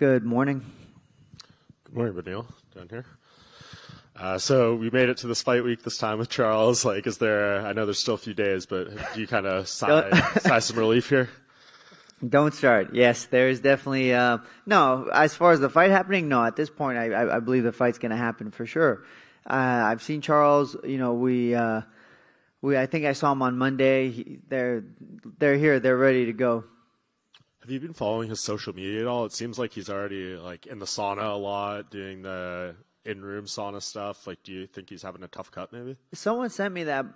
Good morning. Good morning, Beneil, down here. So we made it to this fight week this time with Charles. Like, is there? I know there's still a few days, but do you kind of sigh some relief here? Don't start. Yes, there is definitely no. As far as the fight happening, no. At this point, I believe the fight's going to happen for sure. I've seen Charles. You know, I think I saw him on Monday. They're here. They're ready to go. Have you been following his social media at all? It seems like he's already like in the sauna a lot, doing the in-room sauna stuff. Like, do you think he's having a tough cut maybe? Someone sent me that.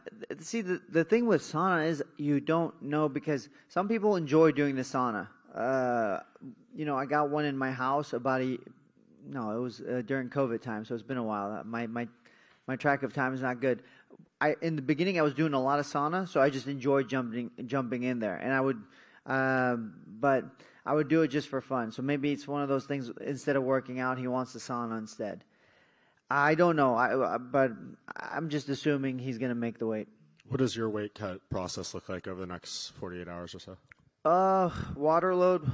See, the thing with sauna is you don't know, because some people enjoy doing the sauna. You know, I got one in my house it was during COVID time, so it's been a while. My track of time is not good. In the beginning, I was doing a lot of sauna, so I just enjoyed jumping in there, and I would, but I would do it just for fun. So maybe it's one of those things. Instead of working out, he wants the sauna instead. I don't know, but I'm just assuming he's going to make the weight. What does your weight cut process look like over the next 48 hours or so? Water load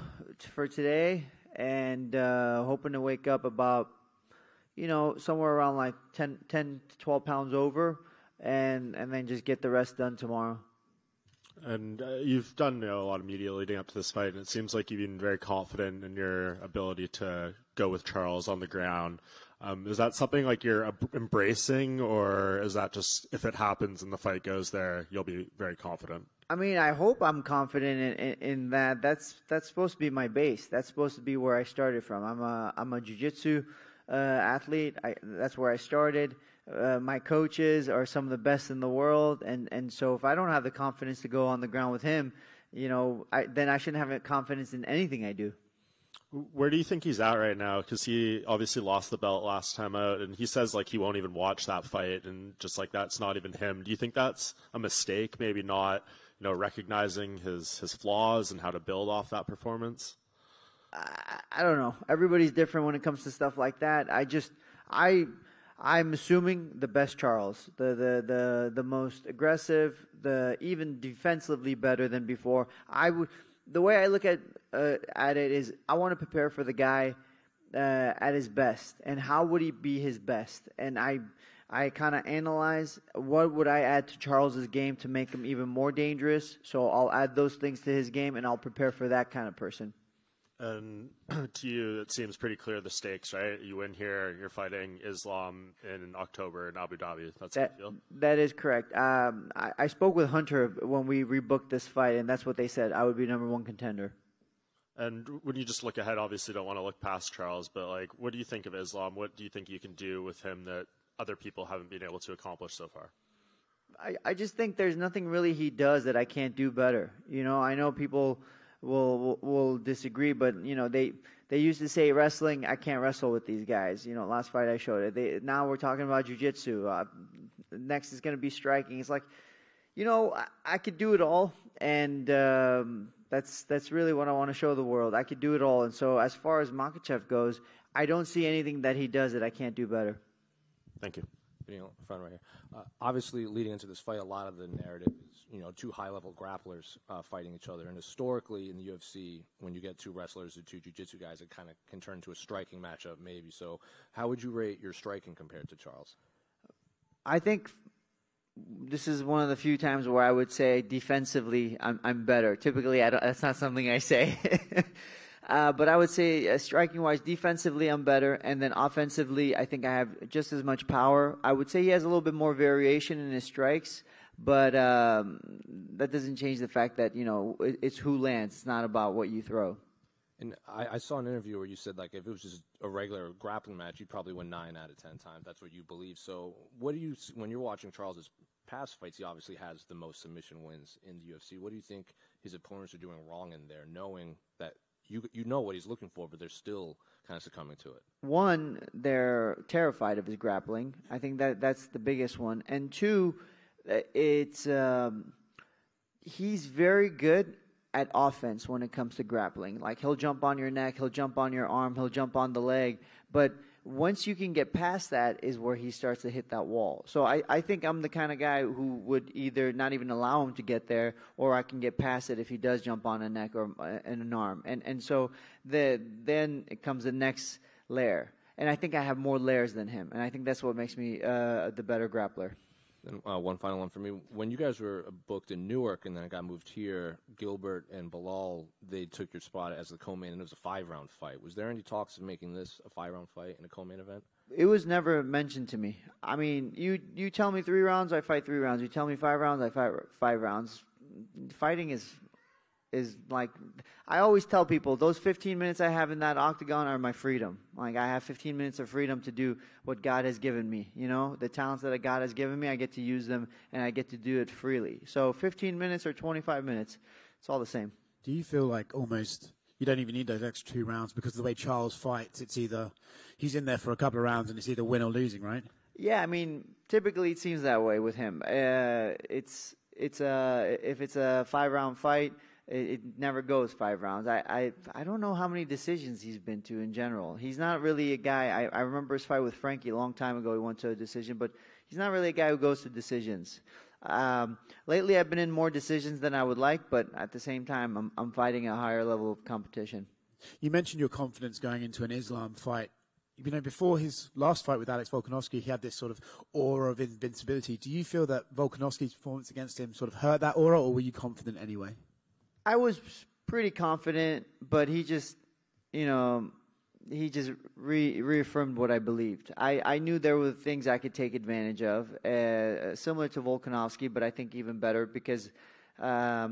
for today, and hoping to wake up about, somewhere around like 10 to 12 pounds over, and then just get the rest done tomorrow. And you've done a lot of media leading up to this fight, and it seems like you've been very confident in your ability to go with Charles on the ground. Is that something like you're embracing, or is that just if it happens and the fight goes there, you'll be very confident? I mean, I hope I'm confident in that. That's supposed to be my base. That's supposed to be where I started from. I'm a jiu-jitsu athlete. That's where I started. My coaches are some of the best in the world, and so if I don't have the confidence to go on the ground with him, then I shouldn't have confidence in anything I do. Where do you think he's at right now? Because he obviously lost the belt last time out, and he says like he won't even watch that fight, and just like that's not even him. Do you think that's a mistake? Maybe not, recognizing his flaws and how to build off that performance? I don't know. Everybody's different when it comes to stuff like that. I'm assuming the best Charles, the most aggressive, even defensively better than before. The way I look at it is I want to prepare for the guy at his best, and how would he be his best? And I kind of analyze what would I add to Charles's game to make him even more dangerous. So I'll add those things to his game, and I'll prepare for that kind of person. And to you, it seems pretty clear the stakes, right? You win here, you're fighting Islam in October in Abu Dhabi. That's how you feel? That is correct. I spoke with Hunter when we rebooked this fight, and that's what they said. I would be #1 contender. And when you just look ahead, obviously don't want to look past Charles, but like, what do you think of Islam? What do you think you can do with him that other people haven't been able to accomplish so far? I just think there's nothing really he does that I can't do better. I know people will disagree, but they used to say wrestling, I can't wrestle with these guys. Last fight I showed it. Now we're talking about jiu-jitsu. Next is going to be striking. It's like, I could do it all, and that's really what I want to show the world. I could do it all, and so as far as Makhachev goes, I don't see anything that he does that I can't do better. Thank you. Front right here. Obviously, leading into this fight, a lot of the narrative is, two high-level grapplers fighting each other. And historically, in the UFC, when you get two wrestlers or two jiu-jitsu guys, it kind of can turn into a striking matchup, maybe. So, how would you rate your striking compared to Charles? I think this is one of the few times where I would say defensively, I'm better. Typically, that's not something I say. But I would say striking-wise, defensively, I'm better. And then offensively, I think I have just as much power. I would say he has a little bit more variation in his strikes. But that doesn't change the fact that, it's who lands. It's not about what you throw. And I saw an interview where you said, like, if it was just a regular grappling match, you'd probably win 9 out of 10 times. That's what you believe. So when you're watching Charles's past fights, he obviously has the most submission wins in the UFC. What do you think his opponents are doing wrong in there, knowing that you know what he's looking for, but they're still kind of succumbing to it? One, they're terrified of his grappling. I think that's the biggest one. And two, it's he's very good at offense when it comes to grappling. Like, he'll jump on your neck, he'll jump on your arm, he'll jump on the leg. But once you can get past that is where he starts to hit that wall. So I think I'm the kind of guy who would either not even allow him to get there, or I can get past it if he does jump on a neck or an arm. And so then it comes the next layer. And I think I have more layers than him. And I think that's what makes me the better grappler. And one final one for me. When you guys were booked in Newark and then it got moved here, Gilbert and Bilal, they took your spot as the co-main, and it was a 5-round fight. Was there any talks of making this a 5-round fight in a co-main event? It was never mentioned to me. I mean, you tell me 3 rounds, I fight 3 rounds. You tell me 5 rounds, I fight 5 rounds. Fighting is like, I always tell people, those 15 minutes I have in that octagon are my freedom. Like, I have 15 minutes of freedom to do what God has given me. You know, the talents that God has given me, I get to use them, and I get to do it freely. So 15 minutes or 25 minutes, it's all the same. Do you feel like almost you don't even need those extra 2 rounds because of the way Charles fights? It's either he's in there for a couple of rounds and it's either win or losing, right? Yeah, I mean, typically it seems that way with him. If it's a 5-round fight, it never goes 5 rounds. I don't know how many decisions he's been to in general. He's not really a guy. I remember his fight with Frankie a long time ago. He went to a decision, but he's not really a guy who goes to decisions. Lately, I've been in more decisions than I would like, but at the same time, I'm fighting a higher level of competition. You mentioned your confidence going into an Islam fight. You know, before his last fight with Alex Volkanovski, he had this sort of aura of invincibility. Do you feel that Volkanovski's performance against him sort of hurt that aura, or were you confident anyway? I was pretty confident, but he just, reaffirmed what I believed. I knew there were things I could take advantage of, similar to Volkanovski, but I think even better because, I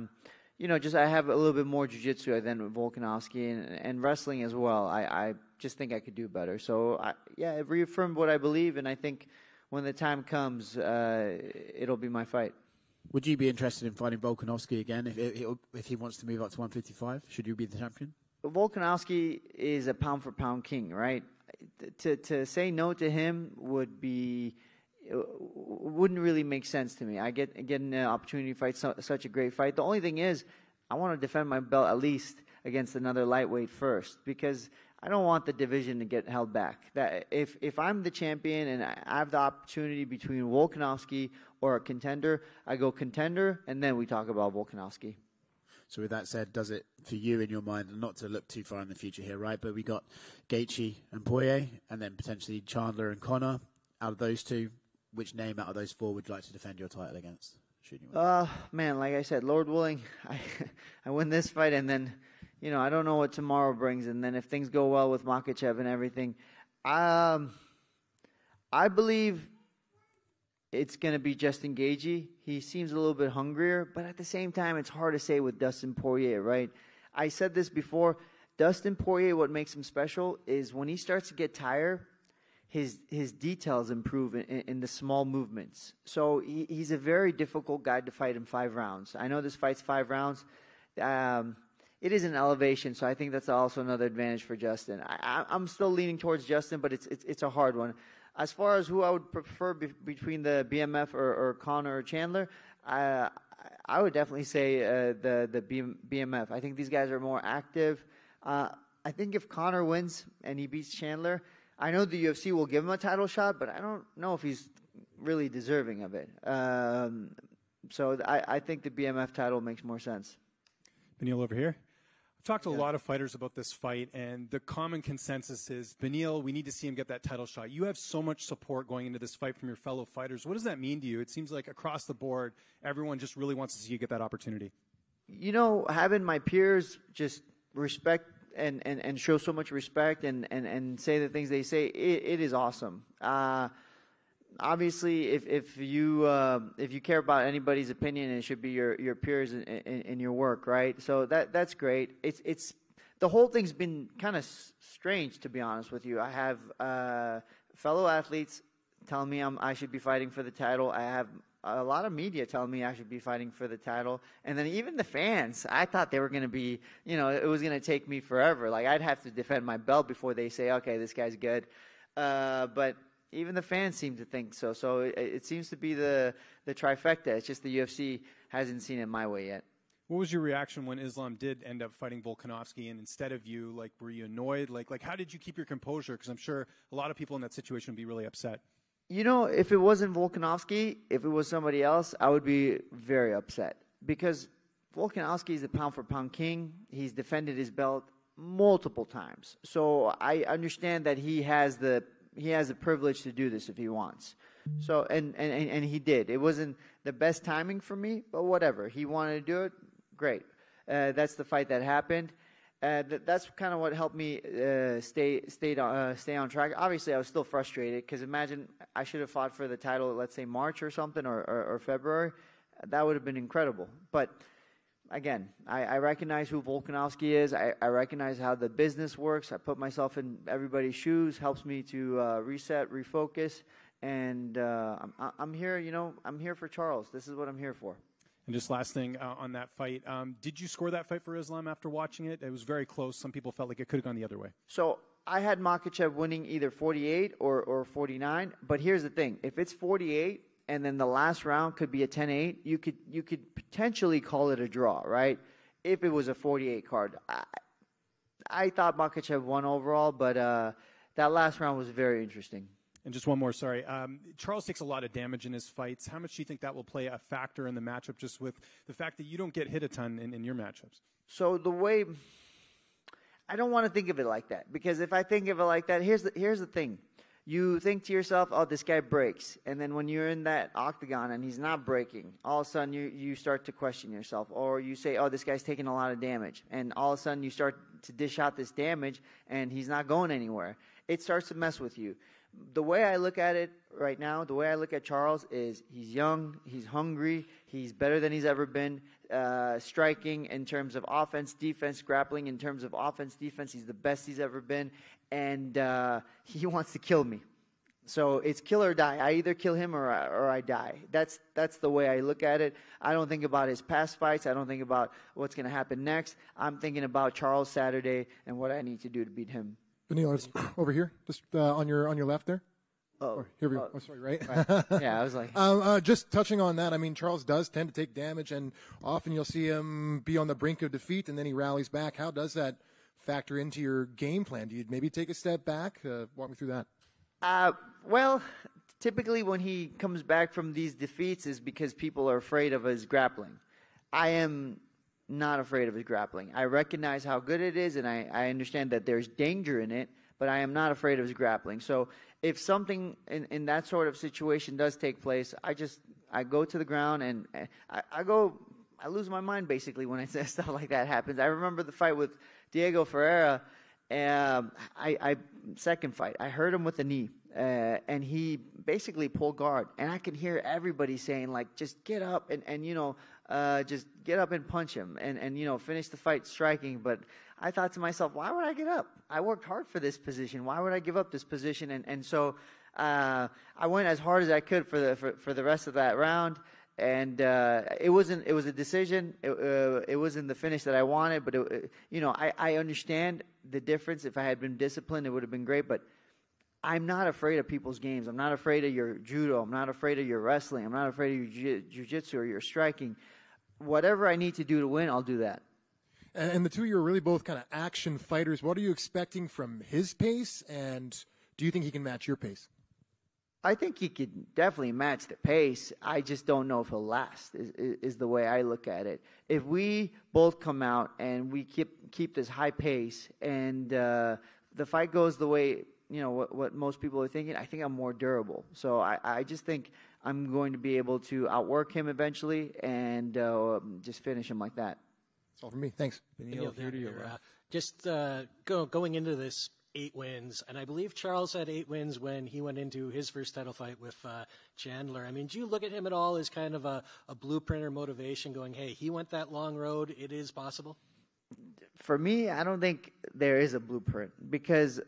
have a little bit more jiu-jitsu than Volkanovski and wrestling as well. I just think I could do better. So, it reaffirmed what I believe, and I think when the time comes, it'll be my fight. Would you be interested in fighting Volkanovski again if he wants to move up to 155? Should you be the champion? Volkanovski is a pound-for-pound king, right? To say no to him wouldn't really make sense to me. I get an opportunity to fight such a great fight. The only thing is, I want to defend my belt at least against another lightweight first, because I don't want the division to get held back. That if I'm the champion and I have the opportunity between Volkanovski or a contender, I go contender, and then we talk about Volkanovski. So with that said, does it for you in your mind, not to look too far in the future here, right? But we got Gaethje and Poirier, and then potentially Chandler and Conor. Out of those two, which name out of those 4 would you like to defend your title against? Man, like I said, Lord willing, I win this fight, and then, I don't know what tomorrow brings. And then if things go well with Makhachev and everything, I believe it's going to be Justin Gaethje. He seems a little bit hungrier, but at the same time, it's hard to say with Dustin Poirier, right? I said this before. Dustin Poirier, what makes him special is when he starts to get tired, his details improve in the small movements. So he's a very difficult guy to fight in 5 rounds. I know this fight's 5 rounds. It is an elevation, so I think that's also another advantage for Justin. I'm still leaning towards Justin, but it's a hard one. As far as who I would prefer between the BMF or Conor or Chandler, I would definitely say the BMF. I think these guys are more active. I think if Conor wins and he beats Chandler, I know the UFC will give him a title shot, but I don't know if he's really deserving of it. So I think the BMF title makes more sense. Beneil over here. I've talked to a lot of fighters about this fight, and the common consensus is, Beneil, we need to see him get that title shot. You have so much support going into this fight from your fellow fighters. What does that mean to you? It seems like across the board, everyone just really wants to see you get that opportunity. Having my peers just respect and show so much respect and say the things they say, it is awesome. Obviously, if you care about anybody's opinion, it should be your peers in your work, right? So that's great. It's the whole thing's been kind of strange, to be honest with you. I have fellow athletes telling me I should be fighting for the title. I have a lot of media telling me I should be fighting for the title, and then even the fans. I thought they were going to be, it was going to take me forever. Like I'd have to defend my belt before they say, okay, this guy's good. But even the fans seem to think so. So it seems to be the trifecta. It's just the UFC hasn't seen it my way yet. What was your reaction when Islam did end up fighting Volkanovski, and instead of you, like, were you annoyed? Like how did you keep your composure? Because I'm sure a lot of people in that situation would be really upset. You know, if it wasn't Volkanovski, if it was somebody else, I would be very upset. Because Volkanovski is the pound-for-pound king. He's defended his belt multiple times. So I understand that he has the privilege to do this if he wants. So and he did. It wasn't the best timing for me, but whatever. He wanted to do it. Great. That's the fight that happened. That's kind of what helped me stay on track. Obviously, I was still frustrated because imagine I should have fought for the title, let's say March or something, or February. That would have been incredible. But again, I recognize who Volkanovski is. I recognize how the business works. I put myself in everybody's shoes. Helps me to reset, refocus, and I'm here. You know, I'm here for Charles. This is what I'm here for. And just last thing on that fight, did you score that fight for Islam after watching it? It was very close. Some people felt like it could have gone the other way. So I had Makhachev winning either 48 or 49. But here's the thing: if it's 48 and then the last round could be a 10-8, you could potentially call it a draw, right? If it was a 48 card, I thought Makhachev won overall, but that last round was very interesting. And just one more, sorry. Charles takes a lot of damage in his fights. How much do you think that will play a factor in the matchup, just with the fact that you don't get hit a ton in your matchups? So the way I don't want to think of it like that, because if I think of it like that, here's the thing. You think to yourself, oh, this guy breaks. And then when you're in that octagon and he's not breaking, all of a sudden you start to question yourself. Or you say, oh, this guy's taking a lot of damage. And all of a sudden you start to dish out this damage and he's not going anywhere. It starts to mess with you. The way I look at it right now, the way I look at Charles is he's young, he's hungry, he's better than he's ever been. Striking in terms of offense, defense, grappling in terms of offense, defense, he's the best he's ever been. And he wants to kill me. So it's kill or die. I either kill him or I die. That's the way I look at it. I don't think about his past fights. I don't think about what's going to happen next. I'm thinking about Charles Saturday and what I need to do to beat him. Beneil, it's over here, just on your left there. Oh, here we go. Oh, sorry, right? Yeah, I was like... just touching on that, I mean, Charles does tend to take damage, and often you'll see him be on the brink of defeat, and then he rallies back. How does that factor into your game plan? Do you maybe take a step back? Walk me through that. Well, typically when he comes back from these defeats is because people are afraid of his grappling. I am not afraid of his grappling. I recognize how good it is, and I understand that there's danger in it, but I am not afraid of his grappling. So if something in that sort of situation does take place, I go to the ground and I lose my mind basically when stuff like that happens. I remember the fight with Diego Ferreira, second fight. I hurt him with a knee, and he basically pulled guard, and I could hear everybody saying like, just get up and just get up and punch him and finish the fight striking. But I thought to myself, why would I get up? I worked hard for this position. Why would I give up this position? And so I went as hard as I could for the rest of that round. And it was a decision. It wasn't the finish that I wanted, but I understand the difference. If I had been disciplined, it would have been great. But I'm not afraid of people's games. I'm not afraid of your judo. I'm not afraid of your wrestling. I'm not afraid of your jiu-jitsu or your striking. Whatever I need to do to win, I'll do that. And the two of you are really both kind of action fighters. What are you expecting from his pace, and do you think he can match your pace? I think he could definitely match the pace. I just don't know if he'll last, is the way I look at it. If we both come out and we keep this high pace and the fight goes the way, what most people are thinking, I think I'm more durable. So I just think I'm going to be able to outwork him eventually and just finish him like that. That's all from me. Thanks. Beneil, here to you. Just going into this 8 wins, and I believe Charles had 8 wins when he went into his first title fight with Chandler. I mean, do you look at him at all as kind of a blueprint or motivation going, hey, he went that long road, it is possible? For me, I don't think there is a blueprint because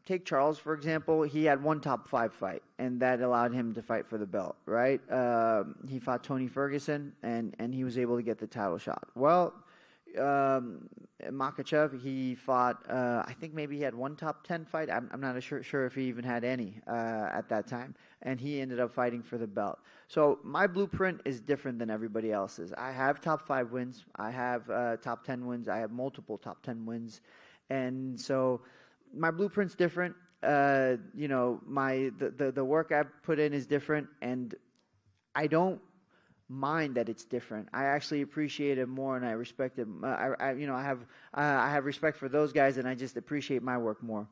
take Charles, for example. He had one top 5 fight, and that allowed him to fight for the belt, right? He fought Tony Ferguson, and he was able to get the title shot. Well, Makhachev, he fought, I think maybe he had one top 10 fight. I'm not sure if he even had any at that time. And he ended up fighting for the belt. So my blueprint is different than everybody else's. I have top 5 wins. I have top 10 wins. I have multiple top 10 wins. And so my blueprint's different. The work I put in is different. And I don't mind that it's different. I actually appreciate it more, and I respect it. I have respect for those guys, and I just appreciate my work more.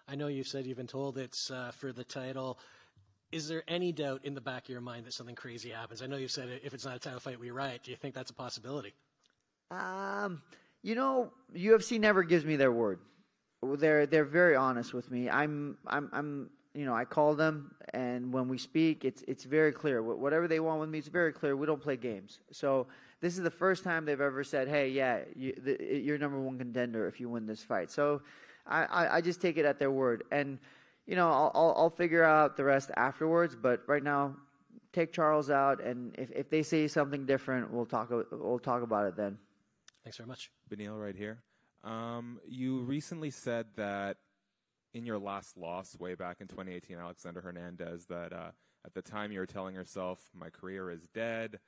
I know you've said you've been told it's for the title. Is there any doubt in the back of your mind that something crazy happens? I know you've said if it's not a title fight, we riot. Do you think that's a possibility? UFC never gives me their word. They're very honest with me. I call them, and when we speak, it's very clear. Whatever they want with me, it's very clear. We don't play games. So this is the first time they've ever said, hey, yeah, you're number 1 contender if you win this fight. So I just take it at their word. And, I'll figure out the rest afterwards. But right now, take Charles out, and if they say something different, we'll talk about it then. Thanks very much. Beneil right here. You recently said that in your last loss way back in 2018, Alexander Hernandez, that at the time you were telling yourself, my career is dead,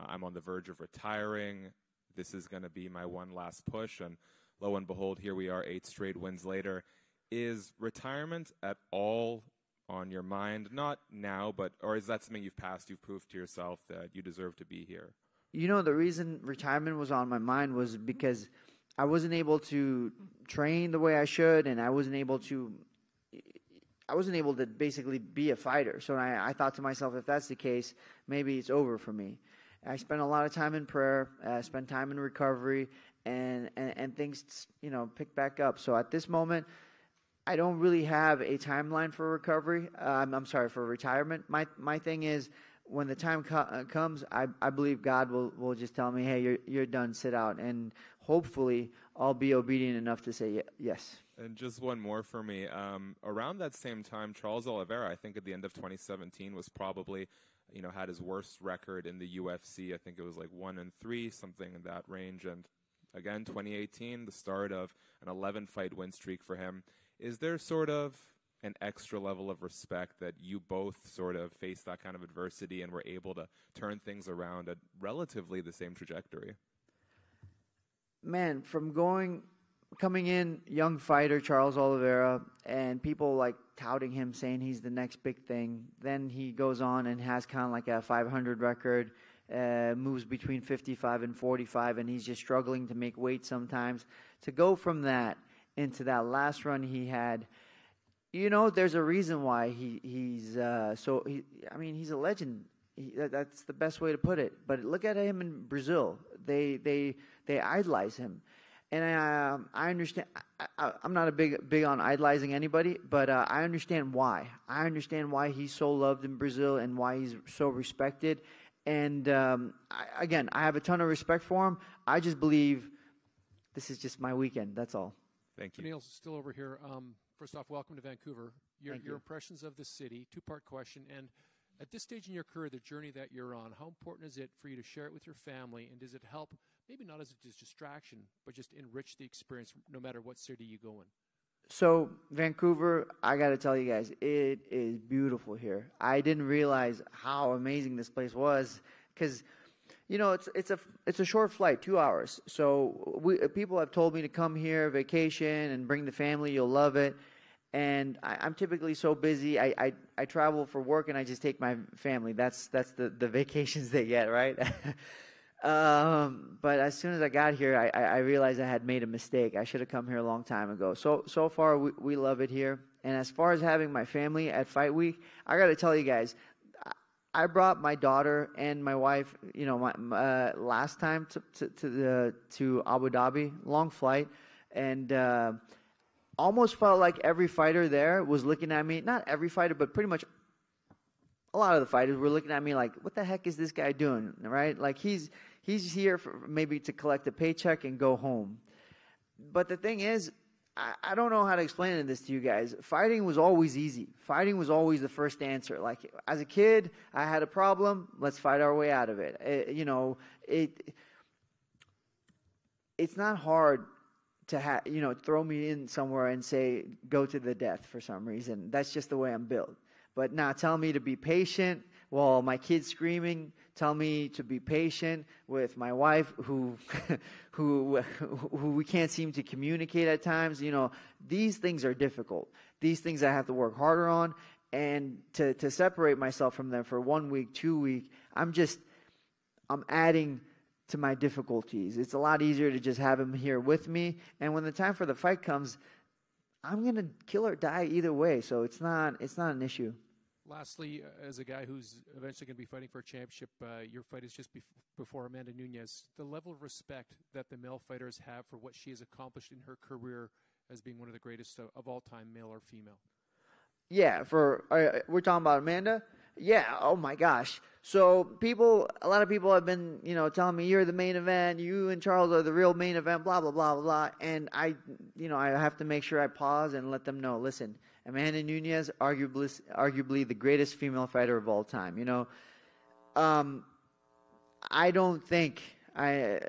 I'm on the verge of retiring, this is going to be my one last push, and lo and behold, here we are 8 straight wins later. Is retirement at all on your mind? Not now, or is that something you've proved to yourself that you deserve to be here? The reason retirement was on my mind was because I wasn't able to train the way I should, and I wasn't able to basically be a fighter. So I thought to myself, if that's the case, maybe it's over for me. I spent a lot of time in prayer, spent time in recovery, and things, picked back up. So at this moment, I don't really have a timeline for recovery. For retirement. My thing is, when the time comes, I believe God will just tell me, hey, you're done, sit out. And hopefully I'll be obedient enough to say yes. And just one more for me. Around that same time, Charles Oliveira, I think at the end of 2017, was probably, had his worst record in the UFC. I think it was like 1-3, something in that range. And again, 2018, the start of an 11-fight win streak for him. Is there sort of an extra level of respect that you both sort of faced that kind of adversity and were able to turn things around at relatively the same trajectory? Man, from coming in, young fighter Charles Oliveira, and people like touting him, saying he's the next big thing. Then he goes on and has kind of like a 500 record, moves between 55 and 45, and he's just struggling to make weight sometimes. To go from that into that last run he had, there's a reason why he's a legend. That's the best way to put it. But look at him in Brazil. They idolize him, and I understand. I'm not a big on idolizing anybody, but I understand why. I understand why he's so loved in Brazil and why he's so respected. And I have a ton of respect for him. I just believe this is just my weekend. That's all. Thank you. Beneil's still over here. First off, welcome to Vancouver. Your you. impressions of the city, 2-part question. And at this stage in your career, the journey that you're on, how important is it for you to share it with your family? And does it help, maybe not as a distraction, but just enrich the experience no matter what city you go in? So Vancouver, I got to tell you guys, it is beautiful here. I didn't realize how amazing this place was because, it's a short flight, 2 hours. So people have told me to come here, vacation, and bring the family. You'll love it. And I'm typically so busy. I travel for work, and I just take my family. That's the vacations they get, right? But as soon as I got here, I realized I had made a mistake. I should have come here a long time ago. So far, we love it here. And as far as having my family at Fight Week, I got to tell you guys, I brought my daughter and my wife, last time to Abu Dhabi, long flight, and almost felt like every fighter there was looking at me. Not every fighter, but pretty much a lot of the fighters were looking at me like, "What the heck is this guy doing?" Right? Like he's here for maybe to collect a paycheck and go home. But the thing is, I don't know how to explain this to you guys. Fighting was always easy. Fighting was always the first answer. Like, as a kid, I had a problem. Let's fight our way out of it. it's not hard to throw me in somewhere and say go to the death for some reason. That's just the way I'm built. But now tell me to be patient while my kid's screaming. Tell me to be patient with my wife who we can't seem to communicate at times. These things are difficult. These things I have to work harder on. And to separate myself from them for 1 week, 2 weeks, I'm adding to my difficulties. It's a lot easier to just have him here with me. And when the time for the fight comes, I'm going to kill or die either way. So it's not an issue. Lastly, as a guy who's eventually going to be fighting for a championship, your fight is just before Amanda Nunes. The level of respect that the male fighters have for what she has accomplished in her career as being one of the greatest of all time, male or female. Yeah, we're talking about Amanda. Yeah, oh my gosh. So a lot of people have been, telling me you're the main event, you and Charles are the real main event, blah, blah, blah, blah, blah. And I have to make sure I pause and let them know, listen, Amanda Nunes, arguably the greatest female fighter of all time. I don't think I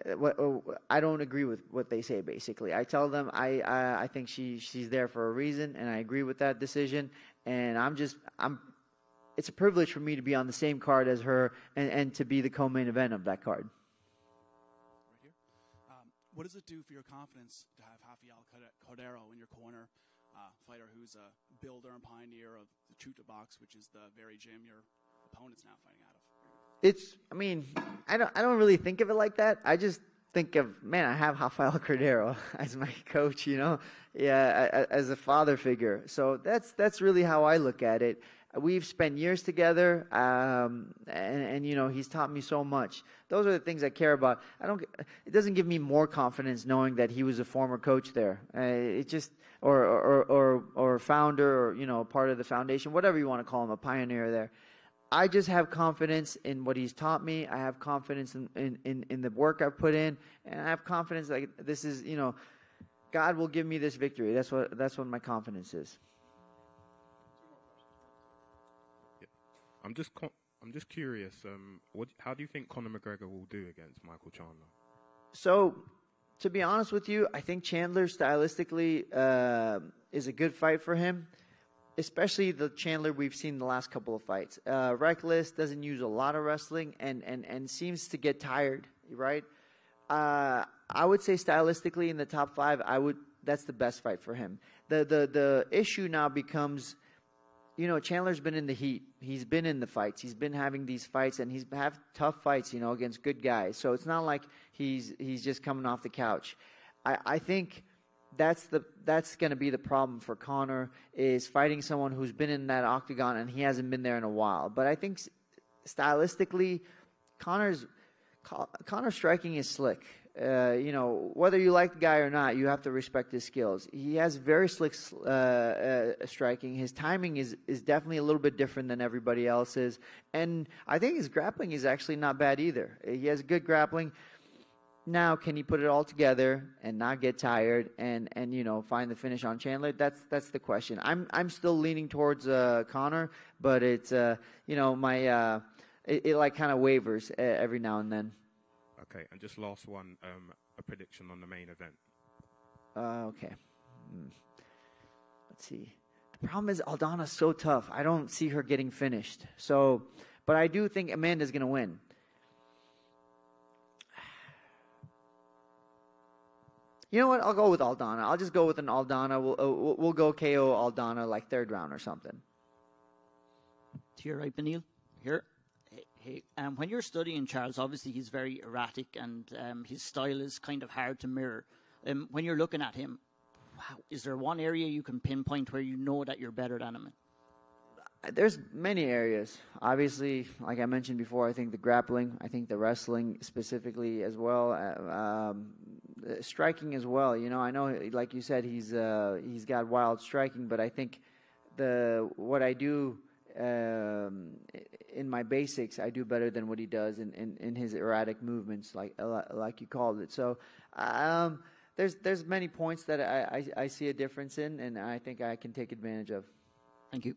don't agree with what they say. Basically, I tell them I think she's there for a reason, and I agree with that decision. And it's a privilege for me to be on the same card as her and to be the co-main event of that card. Right here. What does it do for your confidence to have Rafael Cordeiro in your corner? Fighter who's a builder and pioneer of the Chuta box, which is the very gym your opponent's now fighting out of. I don't really think of it like that. I just think of, man, I have Rafael Cordeiro as my coach, as a father figure. So that's really how I look at it. We've spent years together, and he's taught me so much. Those are the things I care about. It doesn't give me more confidence knowing that he was a former coach there. It just or founder or part of the foundation, whatever you want to call him, a pioneer there. I just have confidence in what he's taught me. I have confidence in the work I've put in, and I have confidence that this is God will give me this victory. That's what my confidence is. I'm just curious. How do you think Conor McGregor will do against Michael Chandler? So, to be honest with you, I think Chandler stylistically is a good fight for him, especially the Chandler we've seen the last couple of fights. Reckless, doesn't use a lot of wrestling, and seems to get tired. Right? I would say stylistically in the top 5, that's the best fight for him. The issue now becomes, Chandler's been in the heat. He's been in the fights. He's been having these fights, and he's have tough fights, against good guys. So it's not like he's just coming off the couch. I think that's going to be the problem for Conor, is fighting someone who's been in that octagon and he hasn't been there in a while. But I think stylistically, Conor's striking is slick. Whether you like the guy or not, you have to respect his skills. He has very slick striking. His timing is definitely a little bit different than everybody else's. And I think his grappling is actually not bad either. He has good grappling. Now, can he put it all together and not get tired and find the finish on Chandler? That's the question. I'm still leaning towards Conor, but it's it like kind of wavers every now and then. Okay, and just last one, a prediction on the main event. Okay. Let's see. The problem is Aldana's so tough. I don't see her getting finished. But I do think Amanda's going to win. You know what? I'll go with Aldana. I'll just go with an Aldana. We'll go KO Aldana like 3rd round or something. To your right, Beneil. Here. Hey, when you're studying Charles, obviously he's very erratic and his style is kind of hard to mirror. When you're looking at him, is there one area you can pinpoint where you know that you're better than him? There's many areas. Obviously, like I mentioned before, I think the grappling, I think the wrestling specifically as well, striking as well. I know, like you said, he's got wild striking, but I think what I do in my basics, I do better than what he does in his erratic movements, like you called it. So there's many points that I see a difference in, and I think I can take advantage of. Thank you.